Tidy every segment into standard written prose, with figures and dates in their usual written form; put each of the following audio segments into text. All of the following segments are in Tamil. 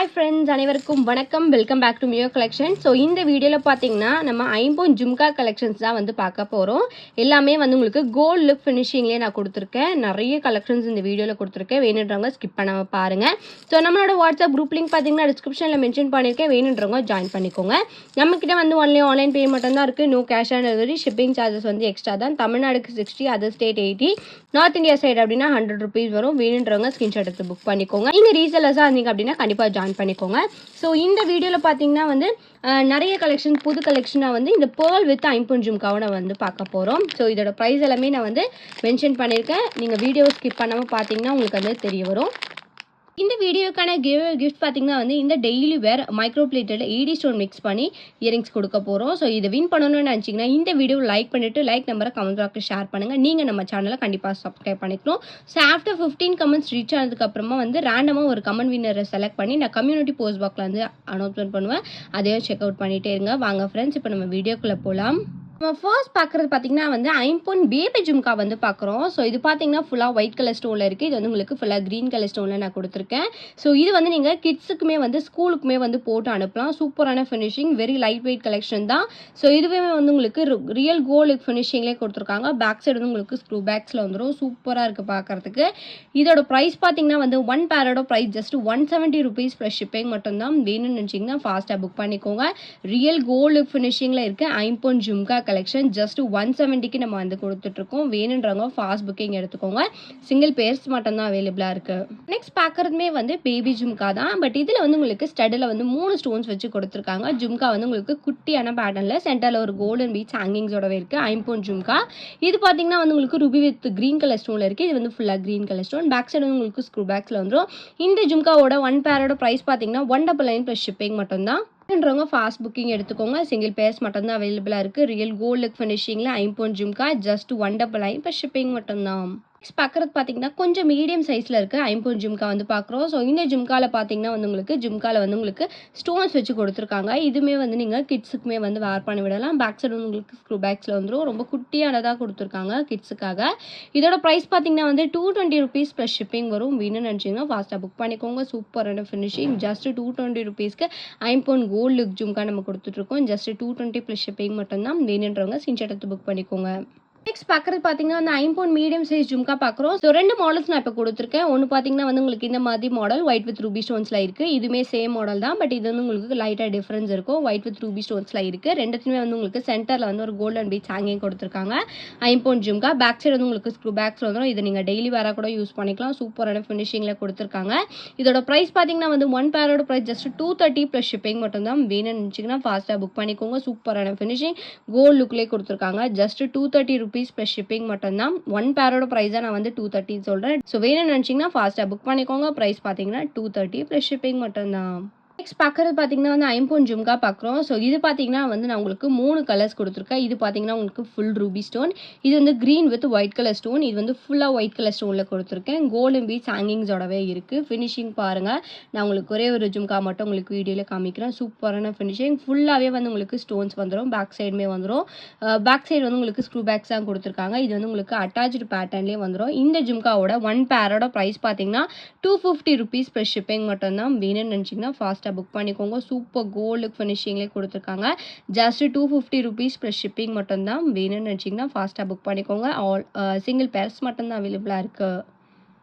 ஹாய் ஃப்ரெண்ட்ஸ், அனைவருக்கும் வணக்கம். Welcome back to Mio collection. So இந்த வீடியோவில் பார்த்தீங்கன்னா நம்ம ஐம்பொன் ஜும்கா கலெக்ஷன்ஸ் தான் வந்து பார்க்க போகிறோம். எல்லாமே வந்து உங்களுக்கு கோல்ட் லுக் ஃபினிஷிங்லேயே நான் கொடுத்துருக்கேன். நிறைய கலெக்ஷன்ஸ் இந்த வீடியோவில் கொடுத்துருக்கேன். வேணுன்றவங்க ஸ்கிப் பண்ணாமல் பாருங்கள். ஸோ நம்மளோட வாட்ஸ்அப் குரூப் லிங்க் பார்த்தீங்கன்னா டிஸ்கிரிப்ஷனில் மென்ஷன் பண்ணியிருக்கேன். வேணுன்றவங்க ஜாயின் பண்ணிக்கோங்க. நம்மக்கிட்ட வந்து ஒன்லி ஆன்லைன் பே மட்டும் தான் இருக்குது. No cash on delivery. Shipping charges வந்து எக்ஸ்ட்ரா தான். தமிழ்நாடுக்கு 60, other state 80, north India side அப்படின்னா 100 rupees வரும். வேணுன்றவங்க ஸ்கிரீன்ஷாட் எடுத்து புக் பண்ணிக்கோங்க. நீங்கள் ரீசெல்லர்ஸாக இருந்தீங்க அப்படின்னா கண்டிப்பாக ஜாயின் பண்ணிக்கோங்க. ஸோ இந்த வீடியோவில் பார்த்தீங்கன்னா வந்து நிறைய கலெக்ஷன், புது கலெக்ஷனாக வந்து இந்த பேர்ல் வித் ஐம்பொன் ஜும்காவை நான் வந்து பார்க்க போகிறோம். ஸோ இதோட ப்ரைஸ் எல்லாமே நான் வந்து மென்ஷன் பண்ணியிருக்கேன். நீங்கள் வீடியோ ஸ்கிப் பண்ணாமல் பார்த்தீங்கன்னா உங்களுக்கு வந்து தெரிய வரும். இந்த வீடியோக்கான கிஃப்ட் பார்த்தீங்கன்னா வந்து இந்த டெய்லி வேர் மைக்ரோ பிளேட்டட் 80 ஸ்டோன் மிக்ஸ் பண்ணி இயரிங்ஸ் கொடுக்க போகிறோம். ஸோ இதை வின் பண்ணணும்னு நினச்சிங்கன்னா இந்த வீடியோ லைக் பண்ணிவிட்டு லைக் நம்பரை கமெண்ட் பாக்ஸில் ஷேர் பண்ணுங்கள். நீங்கள் நம்ம சேனலை கண்டிப்பாக சப்ஸ்கிரைப் பண்ணிக்கணும். ஸோ ஆஃப்டர் 15 கமெண்ட்ஸ் ரீச் ஆனதுக்கப்புறமா வந்து ரேண்டமாக ஒரு கமெண்ட் வின்னரை செலக்ட் பண்ணி நான் கம்யூனிட்டி போஸ்ட் பாக்ஸில் வந்து அனௌன்ஸ்மெண்ட் பண்ணுவேன். அதையும் செக் அவுட் பண்ணிகிட்டே இருங்க. வாங்க ஃப்ரெண்ட்ஸ், இப்போ நம்ம வீடியோக்குள்ளே போகலாம். நம்ம ஃபர்ஸ்ட் பார்க்குறது பார்த்தீங்கன்னா வந்து ஐம்பொன் பேபி ஜும்கா வந்து பார்க்குறோம். ஸோ இது பார்த்தீங்கன்னா ஃபுல்லாக ஒயிட் கலர் ஸ்டோனில் இருக்குது. இது வந்து உங்களுக்கு ஃபுல்லாக க்ரீன் கலர் ஸ்டோனில் நான் கொடுத்துருக்கேன். ஸோ இது வந்து நீங்கள் கிட்ஸுக்குமே வந்து ஸ்கூலுக்குமே வந்து போட்டு அனுப்பலாம். சூப்பரான finishing, very light weight collection தான். ஸோ இதுவே வந்து உங்களுக்கு ரியல் கோல்டு ஃபினிஷிங்லேயே கொடுத்துருக்காங்க. பேக் சைடு வந்து உங்களுக்கு ஸ்க்ரூ பேக்ஸில் வந்துடும். சூப்பராக இருக்குது பார்க்குறதுக்கு. இதோட ப்ரைஸ் பார்த்தீங்கன்னா வந்து ஒன் பேரோட price just 170 rupees plus shipping மட்டும்தான். வேணும்னு நினச்சிங்கன்னா ஃபாஸ்ட்டாக புக் பண்ணிக்கோங்க. ரியல் கோல்டு ஃபினிஷிங்கில் இருக்க ஐம்பொன் ஜும்கா கலெக்ஷன் ஜஸ்ட் 170க்கு நம்ம வந்து கொடுத்துட்ருக்கோம். வேணுன்றவங்க ஃபாஸ்ட் புக்கிங் எடுத்துக்கோங்க. சிங்கிள் பேர்ஸ் மட்டும் தான் அவைலபிளாக இருக்குது. நெக்ஸ்ட் பார்க்குறதுமே வந்து பேபி ஜும்கா தான். பட் இதில் வந்து உங்களுக்கு ஸ்டடில் வந்து 3 ஸ்டோன்ஸ் வச்சு கொடுத்துருக்காங்க. ஜும்கா வந்து உங்களுக்கு குட்டியான பேட்டர்னில் சென்டரில் ஒரு கோல்டன் பீட்ஸ் ஹேங்கிங்ஸோடவே இருக்குது. ஐம்பொன் ஜும்கா இது பார்த்தீங்கன்னா வந்து உங்களுக்கு ருபி வித் க்ரீன் கலர் ஸ்டோனில் இருக்குது. இது வந்து ஃபுல்லாக green colour stone. Back side வந்து உங்களுக்கு ஸ்க்ரூ பேக்ஸில் வந்துடும். இந்த ஜும்காவோட ஒன் பேரோட ப்ரைஸ் பார்த்தீங்கன்னா 199 ப்ளஸ் ஷிப்பிங் மட்டும்தான். வேணுன்றவங்க ஃபாஸ்ட் புக்கிங் எடுத்துக்கோங்க. சிங்கிள் பேர்ஸ் மட்டும்தான் அவைலபிளாக இருக்குது. ரியல் கோல்டு லுக் ஃபினிஷிங்கில் ஐம்பொன் ஜும்கா ஜஸ்ட் 199 ப்ளஸ் ஷிப்பிங் மட்டும்தான். நெக்ஸ்ட் பார்க்குறது பார்த்தீங்கன்னா கொஞ்சம் மீடியம் சைஸில் இருக்குது ஐம்பொன் ஜும்கா வந்து பார்க்குறோம். ஸோ இந்த ஜும்காவில் பார்த்தீங்கன்னா வந்து உங்களுக்கு ஜும்காவில் வந்து உங்களுக்கு ஸ்டோன்ஸ் வச்சு கொடுத்துருக்காங்க. இதுவுமே வந்து நீங்கள் கிட்ஸுக்குமே வந்து வேர் பண்ணி விடலாம். பேக் சைடு வந்து உங்களுக்கு ஸ்க்ரூ பேக்ஸில் வந்துடும். ரொம்ப குட்டியானதாக கொடுத்துருக்காங்க கிட்ஸுக்காக. இதோட ப்ரைஸ் பார்த்தீங்கன்னா வந்து 220 rupees ப்ளஸ் ஷிப்பிங் வரும். வேணும்னு நினச்சிங்கன்னா ஃபாஸ்ட்டாக புக் பண்ணிக்கோங்க. சூப்பரான ஃபினிஷிங். ஜஸ்ட் 220 rupeesக்கு ஐம்பொன் கோல்டு லுக் ஜும்கா நம்ம கொடுத்துட்ருக்கோம். ஜஸ்ட் 220 ப்ளஸ் ஷிப்பிங் மட்டும்தான். வேணுன்றவங்க ஸ்கிரீன்ஷாட் எடுத்து புக் பண்ணிக்கோங்க. நெக்ஸ்ட் பார்க்குறது பார்த்தீங்கன்னா அந்த ஐம்பொன் மீடியம் சைஸ் ஜும்கா பார்க்குறோம். ஸோ 2 மாடல்ஸ் நான் இப்போ கொடுத்துருக்கேன். ஒன்று பார்த்தீங்கன்னா வந்து உங்களுக்கு இந்த மாதிரி மாடல் ஒயிட் வித் ரூபி ஸ்டோன்ஸில் இருக்குது. இதுவுமே சேம் மாடல் தான். பட் இது வந்து உங்களுக்கு லைட்டாக டிஃப்ரென்ஸ் இருக்கும். ஒயிட் வித் ரூபி ஸ்டோன்ஸில் இருக்குது. ரெண்டுத்துமே வந்து உங்களுக்கு சென்டரில் வந்து ஒரு கோல்டன் பீட்ஸ் ஹேங்கிங் கொடுத்துருக்காங்க. ஐம்பொன் ஜும்கா பேக் சைடு வந்து உங்களுக்கு ஸ்க்ரூ பேக்ஸ் வந்துடும். இதை நீங்கள் டெய்லி வேராக கூட யூஸ் பண்ணிக்கலாம். சூப்பரான ஃபினிஷிங்கில் கொடுத்துருக்காங்க. இதோட ப்ரைஸ் பார்த்தீங்கன்னா வந்து ஒன் பேரோட ப்ரைஸ் ஜஸ்ட் 230 ப்ளஸ் ஷிப்பிங் மட்டும்தான். வேணும்னு நினச்சிங்கன்னா ஃபாஸ்ட்டாக புக் பண்ணிக்கோங்க. சூப்பரான ஃபினிஷிங் கோல்டு லுக்லேயே கொடுத்துருக்காங்க. ஜஸ்ட் 230 rupees ப்ளஸ் ஷிப்பிங் மட்டும்தான். ஒன் பேரோட ப்ரைஸாக நான் வந்து 230 சொல்கிறேன். ஸோ வேணும்னு நினச்சிங்கன்னா ஃபாஸ்ட்டாக புக் பண்ணிக்கோங்க. ப்ரைஸ் பார்த்தீங்கன்னா 230 ப்ளஸ் ஷிப்பிங் மட்டும்தான். நெக்ஸ்ட் பார்க்குறது பார்த்தீங்கன்னா வந்து ஐம்பொன் ஜும்கா பார்க்குறோம். ஸோ இது பார்த்தீங்கன்னா வந்து நான் உங்களுக்கு 3 கலர்ஸ் கொடுத்துருக்கேன். இது பார்த்தீங்கன்னா உங்களுக்கு ஃபுல் ரூபி ஸ்டோன். இது வந்து green with white colour stone. இது வந்து ஃபுல்லாக ஒயிட் கலர் ஸ்டோனில் கொடுத்துருக்கேன். கோல்டன் பீட்ஸ் ஹேங்கிங்ஸோடவே இருக்குது. ஃபினிஷிங் பாருங்கள். நான் உங்களுக்கு ஒரே ஒரு ஜும்கா மட்டும் உங்களுக்கு வீடியோவில் காமிக்கிறேன். சூப்பரான ஃபினிஷிங். ஃபுல்லாகவே வந்து உங்களுக்கு ஸ்டோன்ஸ் வந்துடும். பேக் சைடுமே வந்துடும். பேக் சைடு வந்து உங்களுக்கு ஸ்க்ரூ பேக்ஸ் தான் கொடுத்துருக்காங்க. இது வந்து உங்களுக்கு அட்டாச்சு பேட்டர்ன்லேயே வந்துடும். இந்த ஜும்காவோட ஒன் பேரோட ப்ரைஸ் பார்த்தீங்கன்னா 250 rupees ப்ளஸ் ஷிப்பிங் மட்டும்தான். வேணும்னு நினச்சிங்கன்னா ஃபாஸ்ட்டாக புக் பண்ணிக்கோங்க. சூப்பர் கோல்டு ஃபினிஷிங்லேயே கொடுத்துருக்காங்க. ஜஸ்ட் 250 rupees ப்ளஸ் ஷிப்பிங் மட்டும்தான். வேணும்னு நினச்சிங்கன்னா ஃபாஸ்ட்டாக புக் பண்ணிக்கோங்க. ஆல் சிங்கிள் பேர்ஸ் மட்டும்தான் அவைலபிளாக இருக்குது.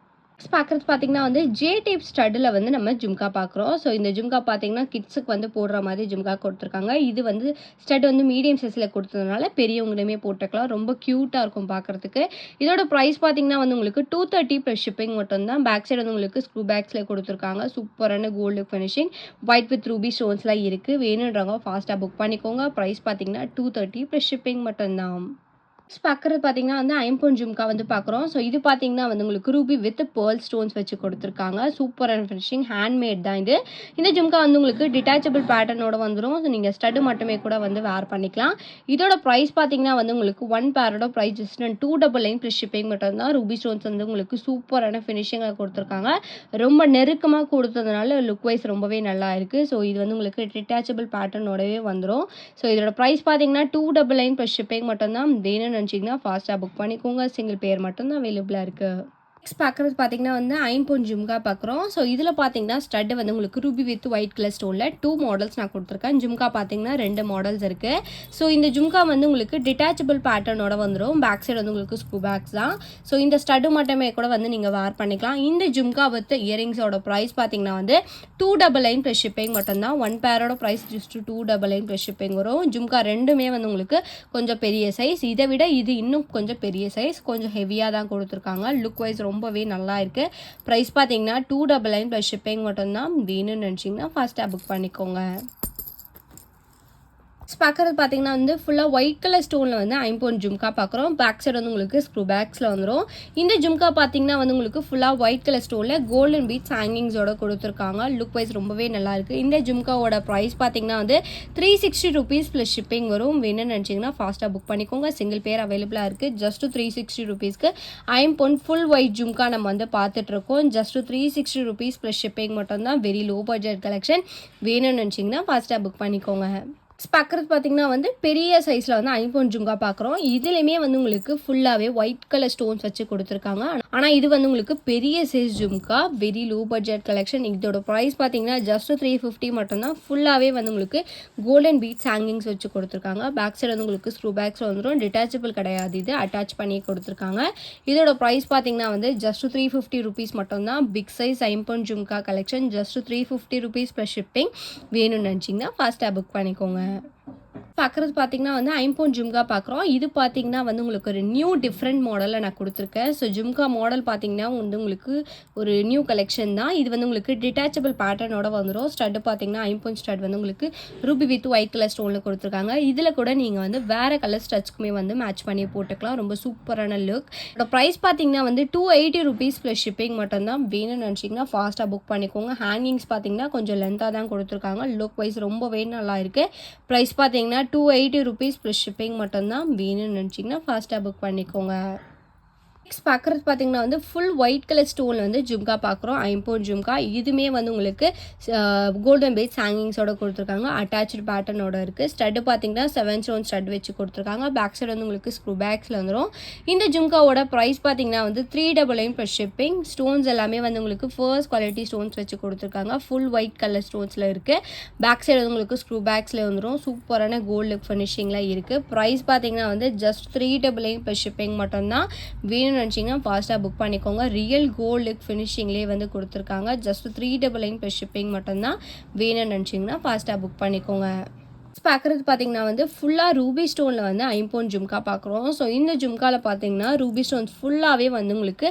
பார்க்குறது பார்த்தீங்கன்னா வந்து ஜே டைப் ஸ்டட்டில் வந்து நம்ம ஜும்கா பார்க்குறோம். ஸோ இந்த ஜும்கா பார்த்தீங்கன்னா கிட்ஸுக்கு வந்து போடுற மாதிரி ஜும்கா கொடுத்துருக்காங்க. இது வந்து ஸ்டட் வந்து மீடியம் சைஸில் கொடுத்ததுனால பெரியவங்களுமே போட்டுக்கலாம். ரொம்ப க்யூட்டாக இருக்கும் பார்க்குறதுக்கு. இதோட ப்ரைஸ் பார்த்தீங்கன்னா வந்து உங்களுக்கு 230 ப்ளஸ் ஷிப்பிங் மட்டும்தான். பேக் சைடு வந்து உங்களுக்கு ஸ்க்ரூ பேக்ஸில் கொடுத்துருக்காங்க. சூப்பரான gold finishing white with ruby ஸ்டோன்ஸ்லாம் இருக்குது. வேணுன்றவங்க ஃபாஸ்ட்டாக புக் பண்ணிக்கோங்க. ப்ரைஸ் பார்த்தீங்கன்னா 230 ப்ளஸ் ஷிப்பிங் மட்டும்தான். பார்க்குறது பார்த்தீங்கன்னா வந்து ஐம்பொன் ஜும்கா வந்து பார்க்குறோம். ஸோ இது பார்த்தீங்கன்னா வந்து உங்களுக்கு ரூபி வித் பேர்ல் ஸ்டோன்ஸ் வச்சு கொடுத்துருக்காங்க. சூப்பரான ஃபினிஷிங். ஹேண்ட்மேட் தான் இது. இந்த ஜும்கா வந்து உங்களுக்கு டிட்டாச்சபிள் பேட்டர்னோட வந்துடும். ஸோ நீங்கள் ஸ்டட்டு மட்டுமே கூட வந்து வேர் பண்ணிக்கலாம். இதோட ப்ரைஸ் பார்த்தீங்கன்னா வந்து உங்களுக்கு ஒன் பேரோட ப்ரைஸ் ஜஸ்ட் 299 ப்ளஸ் ஷிப்பிங் மட்டும்தான். ரூபி ஸ்டோன்ஸ் வந்து உங்களுக்கு சூப்பரான ஃபினிஷிங்காக கொடுத்துருக்காங்க. ரொம்ப நெருக்கமாக கொடுத்ததுனால லுக் வைஸ் ரொம்பவே நல்லா இருக்குது. ஸோ இது வந்து உங்களுக்கு டிட்டாச்சபிள் பேட்டர்னோடவே வந்துடும். ஸோ இதோட ப்ரைஸ் பார்த்தீங்கன்னா 299 ப்ளஸ் ஷிப்பிங் மட்டும்தான். வேணும்னு நினச்சிங்கன்னா ஃபாஸ்ட்டாக புக் பண்ணிக்கோங்க. சிங்கிள் பேர் மட்டும்தான் அவைலபிளாக இருக்குது. நெக்ஸ்ட் பார்க்குறது பார்த்தீங்கன்னா வந்து ஐம்பொன் ஜும்கா பார்க்குறோம். ஸோ இதில் பார்த்தீங்கன்னா ஸ்டட் வந்து உங்களுக்கு ரூபி வித் ஒயிட் கலர் ஸ்டோனில் 2 மாடல்ஸ் நான் கொடுத்துருக்கேன். ஜும்கா பார்த்தீங்கன்னா 2 மாடல்ஸ் இருக்குது. ஸோ இந்த ஜும்கா வந்து உங்களுக்கு டிட்டாச்சபிள் பேட்டர்னோட வந்துடும். பேக் சைடு வந்து உங்களுக்கு ஸ்க்ரூ பேக்ஸ் தான். ஸோ இந்த ஸ்டட்டு மட்டுமே கூட வந்து நீங்கள் வேர் பண்ணிக்கலாம். இந்த ஜும்கா வித் இயரிங்ஸோட ப்ரைஸ் பார்த்தீங்கன்னா வந்து 299 ப்ளஸ் ஷிப்பிங் மட்டும்தான். 1 பேரோட ப்ரைஸ் ஜஸ்ட் 299 ப்ளஸ் ஷிப்பிங் வரும். ஜும்கா ரெண்டுமே வந்து உங்களுக்கு கொஞ்சம் பெரிய சைஸ். இதை விட இது இன்னும் கொஞ்சம் பெரிய சைஸ், கொஞ்சம் ஹெவியாக தான் கொடுத்துருக்காங்க. லுக் வைஸ் ரொம்பவே நல்லா இருக்கு. ப்ரைஸ் பார்த்தீங்கன்னா 299 ப்ளஸ் ஷிப்பிங் மட்டும்தான். வேணும்னு நினச்சிங்கன்னா ஃபாஸ்ட்டாக புக் பண்ணிக்கோங்க. பார்க்குறது பார்த்தீங்கன்னா வந்து ஃபுல்லாக ஒயிட் கலர் ஸ்டோனில் வந்து ஐம்பொன் ஜும்கா பார்க்குறோம். பேக் சைடு வந்து உங்களுக்கு ஸ்க்ரூ பேக்ஸில் வந்துடும். இந்த ஜும்கா பார்த்தீங்கன்னா வந்து உங்களுக்கு ஃபுல்லாக ஒயிட் கலர் ஸ்டோனில் கோல்டன் பீட்ஸ் ஹேங்கிங்ஸோட கொடுத்துருக்காங்க. லுக் வைஸ் ரொம்பவே நல்லா இருக்குது. இந்த ஜும்காவோட ப்ரைஸ் பார்த்தீங்கன்னா வந்து 360 ருபீஸ் ப்ளஸ் ஷிப்பிங் வரும். வேணும்னு நினச்சிங்கன்னா ஃபாஸ்ட்டாக புக் பண்ணிக்கோங்க. சிங்கிள் பேர் அவைலபிளாக இருக்குது. ஜஸ்ட் 360 ருபீஸ்க்கு ஐம்பொன் ஃபுல் ஒயிட் ஜும்கா நம்ம வந்து பார்த்துட்ருக்கோம். ஜஸ்ட் 360 ருபீஸ் ப்ளஸ் ஷிப்பிங் மட்டும்தான். Very low budget collection. வேணும்னு நினச்சிங்கன்னா ஃபாஸ்ட்டாக புக் பண்ணிக்கோங்க. பார்க்குறது பார்த்தீங்கன்னா வந்து பெரிய சைஸில் வந்து ஐம்பொன் ஜும்கா பார்க்குறோம். இதுலேயுமே வந்து உங்களுக்கு ஃபுல்லாகவே ஒயிட் கலர் ஸ்டோன்ஸ் வச்சு கொடுத்துருக்காங்க. ஆனால் இது வந்து உங்களுக்கு பெரிய size jhumka. Very low budget collection. இதோட ப்ரைஸ் பார்த்தீங்கன்னா ஜஸ்ட் 350 மட்டும்தான். ஃபுல்லாகவே வந்து உங்களுக்கு கோல்டன் பீட்ஸ் ஹேங்கிங்ஸ் வச்சு கொடுத்துருக்காங்க. பேக் சைடு வந்து உங்களுக்கு ஸ்க்ரூ பேக்ஸ் வந்துடும். டிட்டாச்சபிள் கிடையாது, இது அட்டாச் பண்ணி கொடுத்துருக்காங்க. இதோட ப்ரைஸ் பார்த்தீங்கன்னா வந்து ஜஸ்ட் 350 ருபீஸ் மட்டும்தான். பிக் சைஸ் ஐம்பொன் jhumka collection just 350 rupees plus shipping. வேணும்னு நினச்சிங்கன்னா ஃபாஸ்ட்டாக புக் பண்ணிக்கோங்க. பார்க்குறது பார்த்தீங்கன்னா வந்து ஐம்பொன் ஜும்கா பார்க்குறோம். இது பார்த்தீங்கன்னா வந்து உங்களுக்கு ஒரு நியூ டிஃப்ரெண்ட் மாடலில் நான் கொடுத்துருக்கேன். ஸோ ஜும்கா மாடல் பார்த்தீங்கன்னா வந்து உங்களுக்கு ஒரு நியூ கலெக்ஷன் தான். இது வந்து உங்களுக்கு டிட்டாச்சபிள் பேட்டர்னோட வந்துடும். ஸ்டட்டு பார்த்தீங்கன்னா ஐம்பொன் ஸ்டட் வந்து உங்களுக்கு ரூபி வித் ஒயிட் கலர் ஸ்டோனில் கொடுத்துருக்காங்க. இதில் கூட நீங்கள் வந்து வேறு கலர் ஸ்டட்ஸ்க்குமே வந்து மேட்ச் பண்ணி போட்டுக்கலாம். ரொம்ப சூப்பரான லுக். இதோட ப்ரைஸ் பார்த்தீங்கன்னா வந்து 280 ருபீஸ் ப்ளஸ் ஷிப்பிங் மட்டும்தான். வேணும்னு நினச்சிங்கன்னா ஃபாஸ்ட்டாக புக் பண்ணிக்கோங்க. ஹேங்கிங்ஸ் பார்த்தீங்கன்னா கொஞ்சம் லென்த்தாக தான் கொடுத்துருக்காங்க. லுக் வைஸ் ரொம்பவே நல்லா இருக்குது. ப்ரைஸ் பார்த்தீங்கன்னா 280 ருபீஸ் ப்ளஸ் ஷிப்பிங் மட்டும்தான். வேணும்னு நினச்சிங்கன்னா ஃபாஸ்ட்டாக புக் பண்ணிக்கோங்க. நெக்ஸ்ட் பார்க்குறது பார்த்தீங்கன்னா வந்து ஃபுல் ஒயிட் கலர் ஸ்டோனில் வந்து ஜும்கா பார்க்குறோம். ஐம்பொன் ஜும்கா. இதுவுமே வந்து உங்களுக்கு கோல்டன் பீட்ஸ் ஹேங்கிங்ஸோட கொடுத்துருக்காங்க. அட்டாச்சு பேட்டர்னோட இருக்குது. ஸ்டட்டு பார்த்தீங்கன்னா 7 ஸ்டோன் ஸ்டட் வச்சு கொடுத்துருக்காங்க. பேக் சைடு வந்து உங்களுக்கு ஸ்க்ரூ பேக்ஸில் வந்துடும். இந்த ஜும்காவோட ப்ரைஸ் பார்த்தீங்கன்னா வந்து 399 ப்ளஸ் ஷிப்பிங். ஸ்டோன்ஸ் எல்லாமே வந்து உங்களுக்கு ஃபர்ஸ்ட் குவாலிட்டி ஸ்டோன்ஸ் வச்சு கொடுத்துருக்காங்க. ஃபுல் ஒயிட் கலர் ஸ்டோன்ஸில் இருக்குது. பேக் சைடு வந்து உங்களுக்கு ஸ்க்ரூ பேக்ஸில் வந்துடும். சூப்பரான கோல்டு லுக் ஃபினிஷிங்கில் இருக்குது. ப்ரைஸ் பார்த்தீங்கன்னா வந்து ஜஸ்ட் 399 ப்ளஸ் ஷிப்பிங் மட்டும்தான். வேணும் நினச்சிங்கன்னா ஃபாஸ்ட்டாக புக் பண்ணிக்கோங்க. ரியல் கோல்டு லுக் ஃபினிஷிங்லேயே வந்து கொடுத்துருக்காங்க. ஜஸ்ட் 399 ப்ளஸ் ஷிப்பிங் மட்டும்தான். வேணும்னு நினச்சிங்கன்னா ஃபாஸ்ட்டாக புக் பண்ணிக்கோங்க. பார்க்குறது பார்த்தீங்கன்னா வந்து ஃபுல்லாக ரூபி ஸ்டோனில் வந்து ஐம்பொன் ஜும்கா பார்க்குறோம். ஸோ இந்த ஜும்காவில் பார்த்தீங்கன்னா ரூபி ஸ்டோன்ஸ் ஃபுல்லாகவே வந்து உங்களுக்கு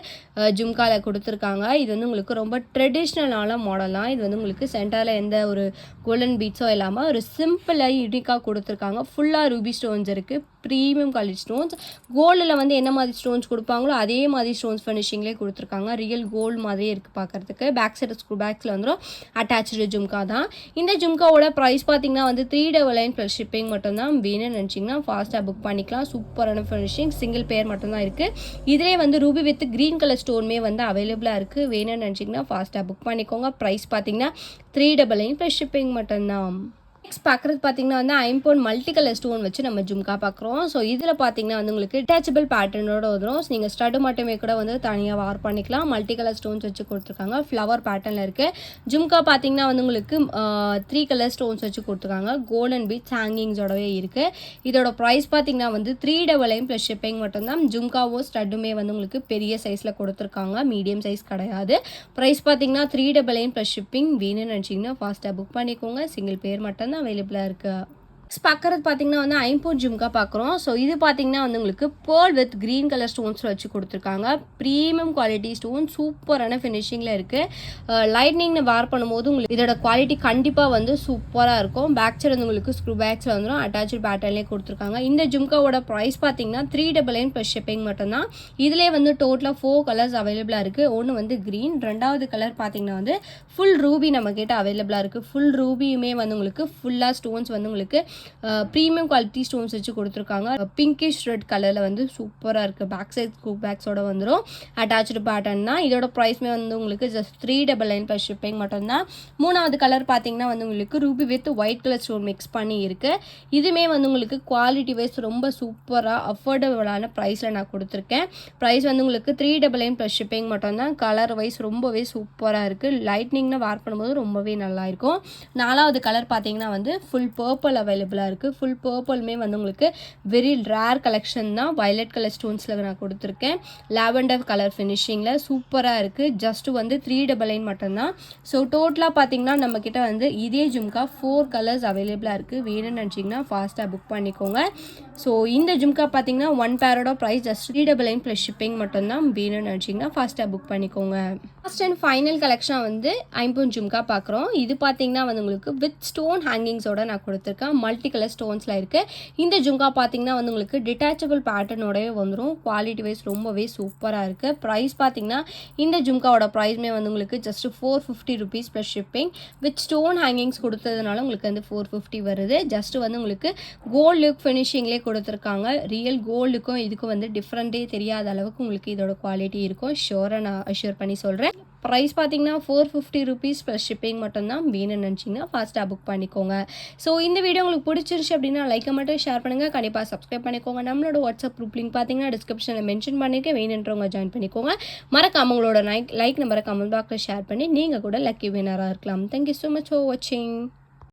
ஜும்காவில் கொடுத்துருக்காங்க. இது வந்து உங்களுக்கு ரொம்ப ட்ரெடிஷ்னலான மாடல் தான். இது வந்து உங்களுக்கு சென்டரில் எந்த ஒரு கோல்டன் பீட்ஸோ இல்லாமல் ஒரு சிம்பிளாக யூனிக்காக கொடுத்துருக்காங்க. ஃபுல்லாக ரூபி ஸ்டோன்ஸ் இருக்குது. Premium quality stones. கோல்டில் வந்து என்ன மாதிரி ஸ்டோன்ஸ் கொடுப்பாங்களோ அதே மாதிரி ஸ்டோன்ஸ் ஃபினிஷிங்லேயே கொடுத்துருக்காங்க. ரியல் கோல்டு மாதிரியே இருக்குது பார்க்குறதுக்கு. பேக் சைடு ஸ்க்ரூ பேக்ஸில் வந்துடும். அட்டாச்சு ஜும்கா தான். இந்த ஜும்காவோட ப்ரைஸ் பார்த்தீங்கன்னா வந்து 399 ப்ளஸ் ஷிப்பிங் மட்டும்தான். வேணும்னு நினச்சிங்கன்னா ஃபாஸ்ட்டாக புக் பண்ணிக்கலாம். சூப்பரான ஃபினிஷிங். சிங்கிள் பேர் மட்டும்தான் இருக்குது. இதிலே வந்து ரூபி வித் க்ரீன் கலர் ஸ்டோனுமே வந்து அவைலபிளாக இருக்குது. வேணும்னு நினச்சிங்கன்னா ஃபாஸ்ட்டாக புக் பண்ணிக்கோங்க. ப்ரைஸ் பார்த்தீங்கன்னா 399 ப்ளஸ் ஷிப்பிங் மட்டும்தான். நெக்ஸ்ட் பார்க்குறது பார்த்தீங்கன்னா வந்து ஐம்பொன் மல்டி கலர் ஸ்டோன் வச்சு நம்ம ஜும்கா பார்க்குறோம். ஸோ இதில் பார்த்தீங்கன்னா வந்து உங்களுக்கு டிட்டாச்சபிள் பேட்டர்னோட வரும். ஸோ நீங்கள் ஸ்டட்டு மட்டுமே கூட வந்து தனியாக வார் பண்ணிக்கலாம். மல்டி கலர் ஸ்டோன்ஸ் வச்சு கொடுத்துருக்காங்க. ஃப்ளவர் பேட்டர்னில் இருக்குது. ஜும்கா பார்த்தீங்கன்னா வந்து உங்களுக்கு 3 கலர் ஸ்டோன்ஸ் வச்சு கொடுத்துருக்காங்க. கோல்டன் பீட்ஸ் ஹேங்கிங்ஸோடவே இருக்குது. இதோட ப்ரைஸ் பார்த்தீங்கன்னா வந்து 399 ப்ளஸ் ஷிப்பிங் மட்டும்தான். ஜும்காவும் ஸ்டட்டுமே வந்து உங்களுக்கு பெரிய சைஸில் கொடுத்துருக்காங்க. மீடியம் சைஸ் கிடையாது. ப்ரைஸ் பார்த்தீங்கன்னா 399 ப்ளஸ் ஷிப்பிங். வேணும்னு நினச்சிங்கன்னா ஃபாஸ்ட்டாக புக் பண்ணிக்கோங்க. சிங்கிள் பேர் மட்டும்தான் அவைலபிளாக இருக்குது. பார்க்குறது பார்த்தீங்கன்னா வந்து ஐம்பொன் ஜும்கா பார்க்குறோம். ஸோ இது பார்த்தீங்கன்னா வந்து உங்களுக்கு பேர்ல் வித் க்ரீன் கலர் ஸ்டோன்ஸில் வச்சு கொடுத்துருக்காங்க. Premium quality stone. சூப்பரான ஃபினிஷிங்கில் இருக்குது. லைட்னிங்னு வேர் பண்ணும்போது உங்களுக்கு இதோட குவாலிட்டி கண்டிப்பாக வந்து சூப்பராக இருக்கும். பேக் சைடு வந்து உங்களுக்கு ஸ்க்ரூ பேக்ஸில் வந்துடும். அட்டாச்சு பேட்டர்லேயே கொடுத்துருக்காங்க. இந்த ஜும்காவோட ப்ரைஸ் பார்த்தீங்கன்னா 399 ப்ளஸ் ஷிப்பிங் மட்டும்தான். இதிலே வந்து டோட்டலாக 4 கலர்ஸ் அவைலபிளாக இருக்குது. ஒன்று வந்து க்ரீன், ரெண்டாவது கலர் பார்த்தீங்கன்னா வந்து ஃபுல் ரூபி நம்ம கிட்ட அவைலபிளாக இருக்குது. ஃபுல் ரூபியுமே வந்து உங்களுக்கு ஃபுல்லாக ஸ்டோன்ஸ் வந்து உங்களுக்கு ப்ரீமியம் குவாலிட்டி ஸ்டோன்ஸ் வச்சு கொடுத்துருக்காங்க. பிங்கிஷ் ரெட் கலரில் வந்து சூப்பராக இருக்குது. பேக் சைட் ஸ்கூப் பேக்ஸோட வந்துடும். அட்டாச்சு பேட்டர்ன் தான். இதோட ப்ரைஸ்மே வந்து உங்களுக்கு ஜஸ்ட் 399 ப்ளஸ் ஷிப்பிங் மட்டும்தான். மூணாவது கலர் பார்த்தீங்கன்னா வந்து உங்களுக்கு ruby with white colour stone mix பண்ணி இருக்குது. இதுவுமே வந்து உங்களுக்கு குவாலிட்டி வைஸ் ரொம்ப சூப்பராக அஃபோர்டபுளான ப்ரைஸில் நான் கொடுத்துருக்கேன். ப்ரைஸ் வந்து உங்களுக்கு 399 ப்ளஸ் ஷிப்பிங் மட்டும்தான். கலர் வைஸ் ரொம்பவே சூப்பராக இருக்குது. லைட்னிங்னா வேர் பண்ணும்போது ரொம்பவே நல்லாயிருக்கும். நாலாவது கலர் பார்த்தீங்கன்னா வந்து ஃபுல் பர்பிள் அவைலபிளாக இருக்குது. ஃபுல் பர்பிளுமே வந்து உங்களுக்கு வெரி ரேர் கலெக்ஷன் தான். வயலட் கலர் ஸ்டோன்ஸில் நான் கொடுத்துருக்கேன். லாவெண்டர் கலர் ஃபினிஷிங்கில் சூப்பராக இருக்குது. ஜஸ்ட்டு வந்து 399 மட்டும்தான். ஸோ டோட்டலாக பார்த்தீங்கன்னா நம்மக்கிட்ட வந்து இதே ஜும்கா 4 கலர்ஸ் அவைலபிளாக இருக்குது. வேணும்னு நினச்சிங்கன்னா ஃபாஸ்ட்டாக புக் பண்ணிக்கோங்க. ஸோ இந்த ஜும்கா பார்த்தீங்கன்னா 1 பேரோட ப்ரைஸ் ஜஸ்ட் 399 ப்ளஸ் ஷிப்பிங் மட்டும்தான். வேணும்னு நினச்சிங்கன்னா ஃபாஸ்ட்டாக புக் பண்ணிக்கோங்க. ஃபர்ஸ்ட் அண்ட் ஃபைனல் கலெக்ஷனாக வந்து ஐம்பொன் ஜும்கா பார்க்குறோம். இது பார்த்தீங்கன்னா வந்து உங்களுக்கு வித் ஸ்டோன் ஹேங்கிங்ஸோட நான் கொடுத்துருக்கேன். மல்டி கலர் ஸ்டோன்ஸில் இருக்குது. இந்த ஜும்கா பார்த்தீங்கன்னா வந்து உங்களுக்கு டிட்டாச்சபிள் பேட்டர்னோடவே வந்துடும். குவாலிட்டி வைஸ் ரொம்பவே சூப்பராக இருக்குது. ப்ரைஸ் பார்த்தீங்கன்னா இந்த ஜும்காவோட ப்ரைஸ்மே வந்து உங்களுக்கு just 450 rupees plus shipping. With stone hangings கொடுத்ததுனால உங்களுக்கு வந்து 450 வருது. ஜஸ்ட் வந்து உங்களுக்கு கோல்டு லுக் ஃபினிஷிங்லேயே கொடுத்துருக்காங்க. ரியல் கோல்டுக்கும் இதுக்கும் வந்து டிஃப்ரெண்ட்டே தெரியாத அளவுக்கு உங்களுக்கு இதோட குவாலிட்டி இருக்கும். ஷோராக நான் அஷ்யூர் பண்ணி சொல்கிறேன். ப்ரைஸ் பார்த்தீங்கன்னா 450 ருபீஸ் ப்ளஸ் ஷிப்பிங் மட்டும்தான். வேணும்னு நினச்சிங்கன்னா ஃபாஸ்ட்டாக புக் பண்ணிக்கோங்க. ஸோ இந்த வீடியோ உங்களுக்கு பிடிச்சிருச்சு அப்படின்னா லைக்கை மட்டும் ஷேர் பண்ணுங்கள். கண்டிப்பாக சப்ஸ்கிரைப் பண்ணிக்கோங்க. நம்மளோட வாட்ஸ்அப் குரூப் லிங்க் பார்த்தீங்கன்னா டிஸ்கிரிப்ஷனில் மென்ஷன் பண்ணியிருக்கேன். வேணுன்றவங்க ஜாயின் பண்ணிக்கோங்க. மறக்காம உங்களோட லைக் நம்பரை கமெண்ட் பாக்ஸில் ஷேர் பண்ணி நீங்கள் கூட லக்கி வினராக இருக்கலாம். தேங்க்யூ ஸோ மச் ஃபார் வாட்சிங்.